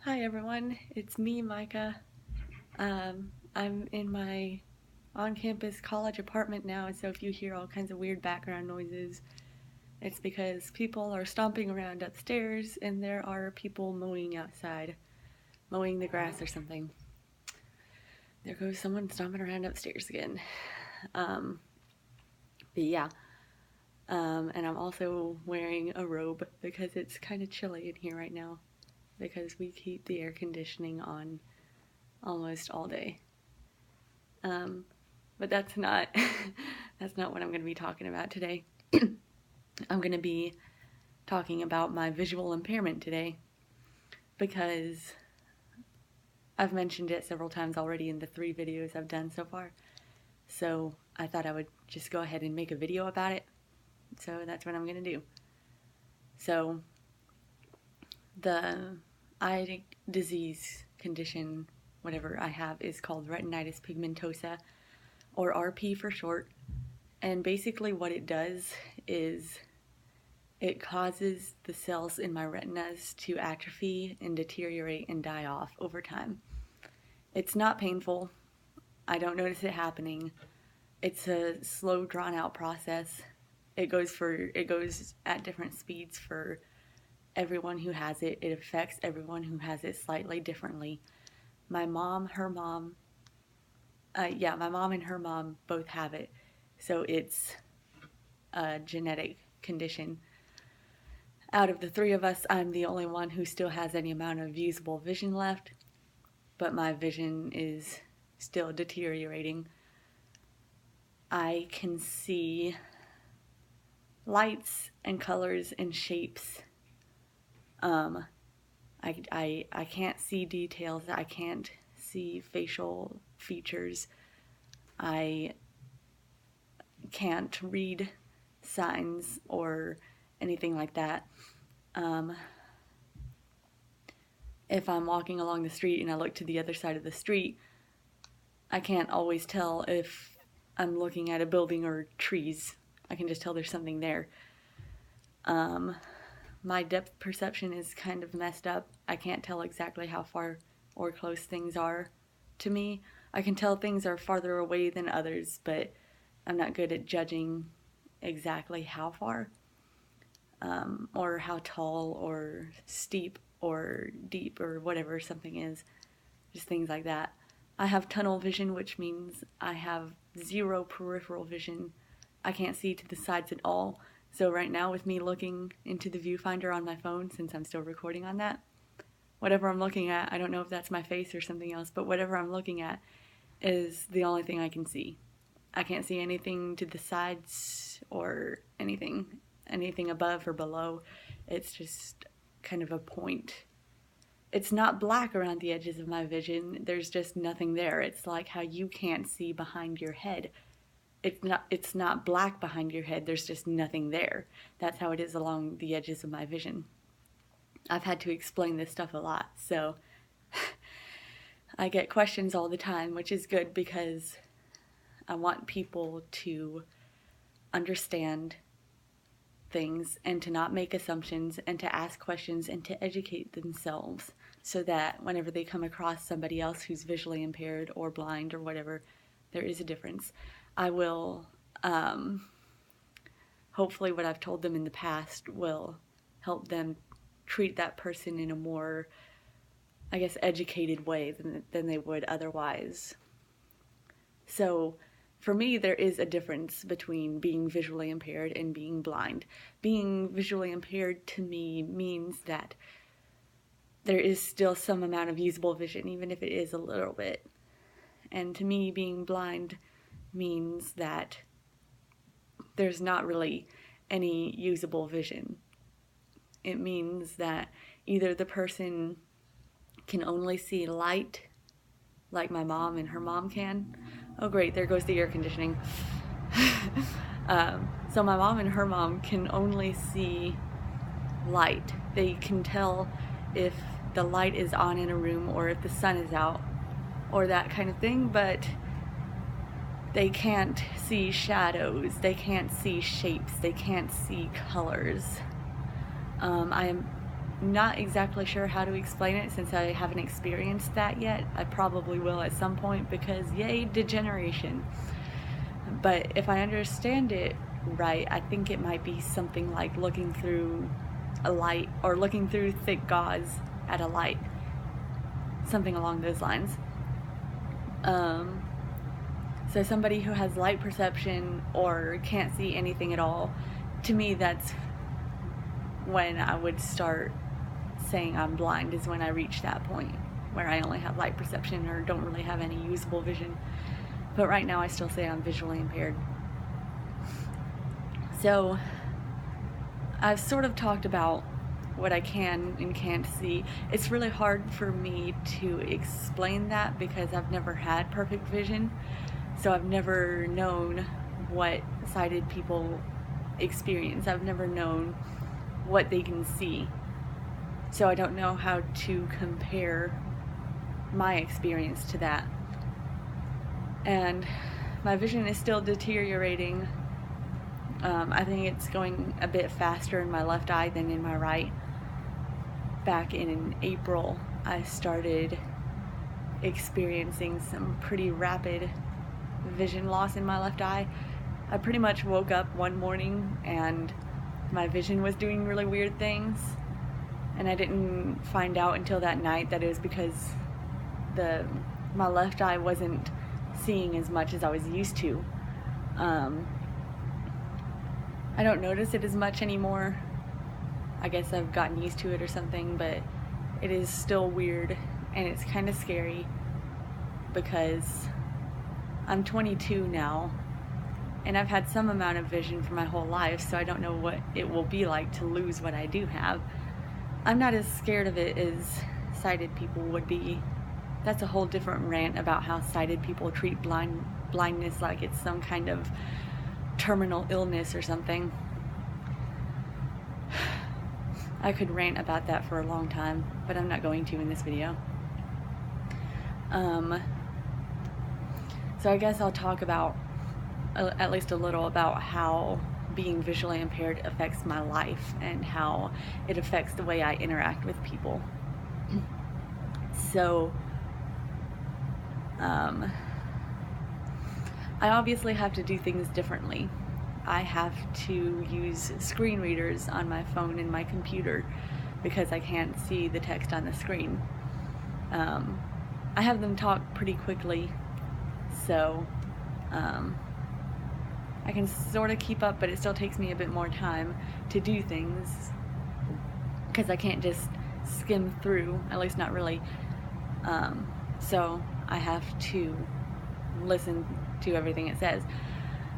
Hi everyone, it's me, Micah. I'm in my on-campus college apartment now, so if you hear all kinds of weird background noises, it's because people are stomping around upstairs and there are people mowing outside, mowing the grass or something. There goes someone stomping around upstairs again. Um, but yeah, and I'm also wearing a robe because it's kind of chilly in here right now because we keep the air conditioning on almost all day. But that's not that's not what I'm going to be talking about today. I'm going to be talking about my visual impairment today because I've mentioned it several times already in the 3 videos I've done so far. So I thought I would just go ahead and make a video about it. So that's what I'm going to do. So the eye disease condition, whatever I have, is called retinitis pigmentosa, or RP for short. And basically what it does is it causes the cells in my retinas to atrophy and deteriorate and die off over time. It's not painful. I don't notice it happening. It's a slow, drawn-out process. It goes at different speeds for everyone who has it. It affects everyone who has it slightly differently. My mom and her mom both have it. So it's a genetic condition. Out of the 3 of us, I'm the only one who still has any amount of usable vision left, but my vision is still deteriorating. I can see lights and colors and shapes. I can't see details. I can't see facial features. I can't read signs or anything like that. If I'm walking along the street and I look to the other side of the street, I can't always tell if I'm looking at a building or trees. I can just tell there's something there. My depth perception is kind of messed up. I can't tell exactly how far or close things are to me. I can tell things are farther away than others, but I'm not good at judging exactly how far, or how tall or steep or deep or whatever something is. Just things like that. I have tunnel vision, which means I have 0 peripheral vision. I can't see to the sides at all. So right now, with me looking into the viewfinder on my phone, since I'm still recording on that, whatever I'm looking at, I don't know if that's my face or something else, but whatever I'm looking at is the only thing I can see. I can't see anything to the sides or anything above or below. It's just kind of a point. It's not black around the edges of my vision. There's just nothing there. It's like how you can't see behind your head. It's not black behind your head. There's just nothing there. That's how it is along the edges of my vision. I've had to explain this stuff a lot, so I get questions all the time, which is good because I want people to understand things and to not make assumptions and to ask questions and to educate themselves so that whenever they come across somebody else who's visually impaired or blind or whatever, there is a difference. I will, hopefully what I've told them in the past will help them treat that person in a more, I guess, educated way than they would otherwise. So for me, there is a difference between being visually impaired and being blind. Being visually impaired to me means that there is still some amount of usable vision, even if it is a little bit. And to me, being blind means that there's not really any usable vision. It means that either the person can only see light, like my mom and her mom can. Oh great, there goes the air conditioning. So my mom and her mom can only see light. They can tell if the light is on in a room or if the sun is out or that kind of thing, but they can't see shadows, they can't see shapes, they can't see colors. I am not exactly sure how to explain it since I haven't experienced that yet. I probably will at some point because yay, degeneration. But if I understand it right, I think it might be something like looking through a light or looking through thick gauze at a light. Something along those lines. So somebody who has light perception or can't see anything at all, to me that's when I would start saying I'm blind, is when I reach that point where I only have light perception or don't really have any usable vision. But right now I still say I'm visually impaired. So I've sort of talked about what I can and can't see. It's really hard for me to explain that because I've never had perfect vision. So I've never known what sighted people experience. I've never known what they can see. So I don't know how to compare my experience to that. And my vision is still deteriorating. I think it's going a bit faster in my left eye than in my right. Back in April, I started experiencing some pretty rapid vision loss in my left eye. I pretty much woke up one morning and my vision was doing really weird things, and I didn't find out until that night that it was because my left eye wasn't seeing as much as I was used to. I don't notice it as much anymore. I guess I've gotten used to it or something, but it is still weird and it's kind of scary because I'm 22 now and I've had some amount of vision for my whole life, so I don't know what it will be like to lose what I do have. I'm not as scared of it as sighted people would be. That's a whole different rant about how sighted people treat blindness like it's some kind of terminal illness or something. I could rant about that for a long time, but I'm not going to in this video. So I guess I'll talk about at least a little about how being visually impaired affects my life and how it affects the way I interact with people. So I obviously have to do things differently. I have to use screen readers on my phone and my computer because I can't see the text on the screen. I have them talk pretty quickly, so I can sort of keep up, but it still takes me a bit more time to do things because I can't just skim through, at least not really. So I have to listen to everything it says.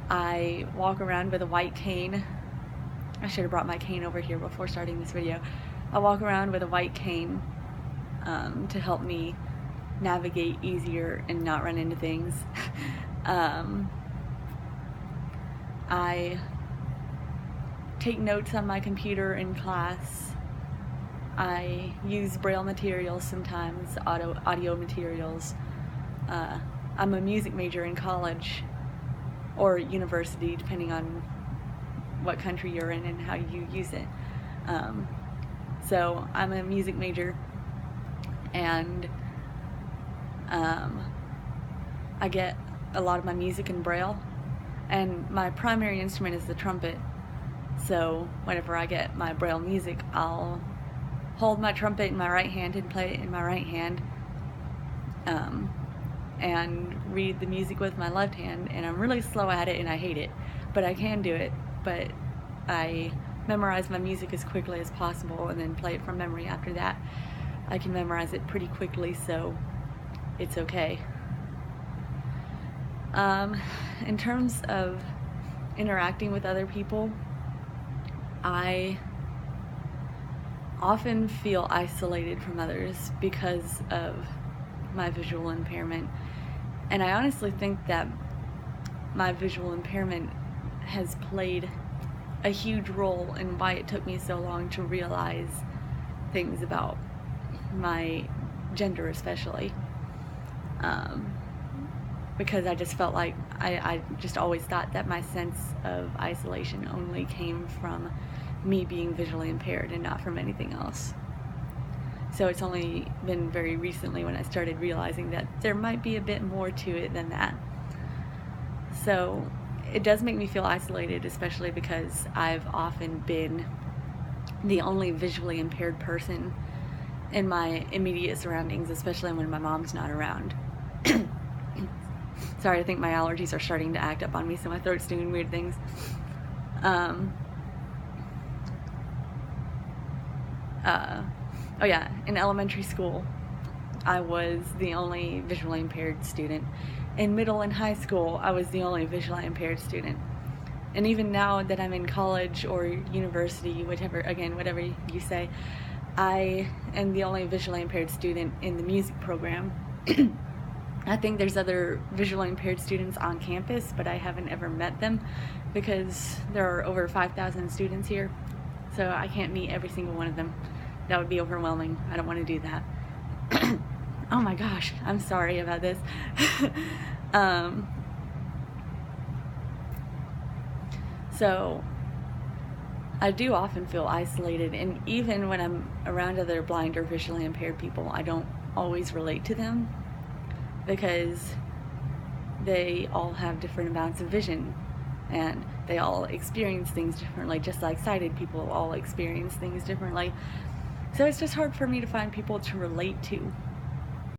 I walk around with a white cane. I should have brought my cane over here before starting this video. I walk around with a white cane to help me navigate easier and not run into things. I take notes on my computer in class. I use braille materials sometimes, audio materials. I'm a music major in college or university, depending on what country you're in and how you use it. So I'm a music major, and I get a lot of my music in braille, and my primary instrument is the trumpet. So whenever I get my braille music, I'll hold my trumpet in my right hand and play it in my right hand, and read the music with my left hand. And I'm really slow at it and I hate it, but I can do it. But I memorize my music as quickly as possible and then play it from memory after that. I can memorize it pretty quickly, so it's okay. In terms of interacting with other people, I often feel isolated from others because of my visual impairment. And I honestly think that my visual impairment has played a huge role in why it took me so long to realize things about my gender, especially. Because I just felt like I just always thought that my sense of isolation only came from me being visually impaired and not from anything else. So it's only been very recently when I started realizing that there might be a bit more to it than that. So it does make me feel isolated, especially because I've often been the only visually impaired person in my immediate surroundings, especially when my mom's not around. Sorry, I think my allergies are starting to act up on me, so my throat's doing weird things. Oh yeah, in elementary school, I was the only visually impaired student. In middle and high school, I was the only visually impaired student. And even now that I'm in college or university, whatever you say, I am the only visually impaired student in the music program. I think there's other visually impaired students on campus, but I haven't ever met them because there are over 5,000 students here, so I can't meet every single one of them. That would be overwhelming. I don't want to do that. Oh my gosh, I'm sorry about this. So I do often feel isolated, and even when I'm around other blind or visually impaired people, I don't always relate to them because they all have different amounts of vision and they all experience things differently, just like sighted people all experience things differently. So it's just hard for me to find people to relate to.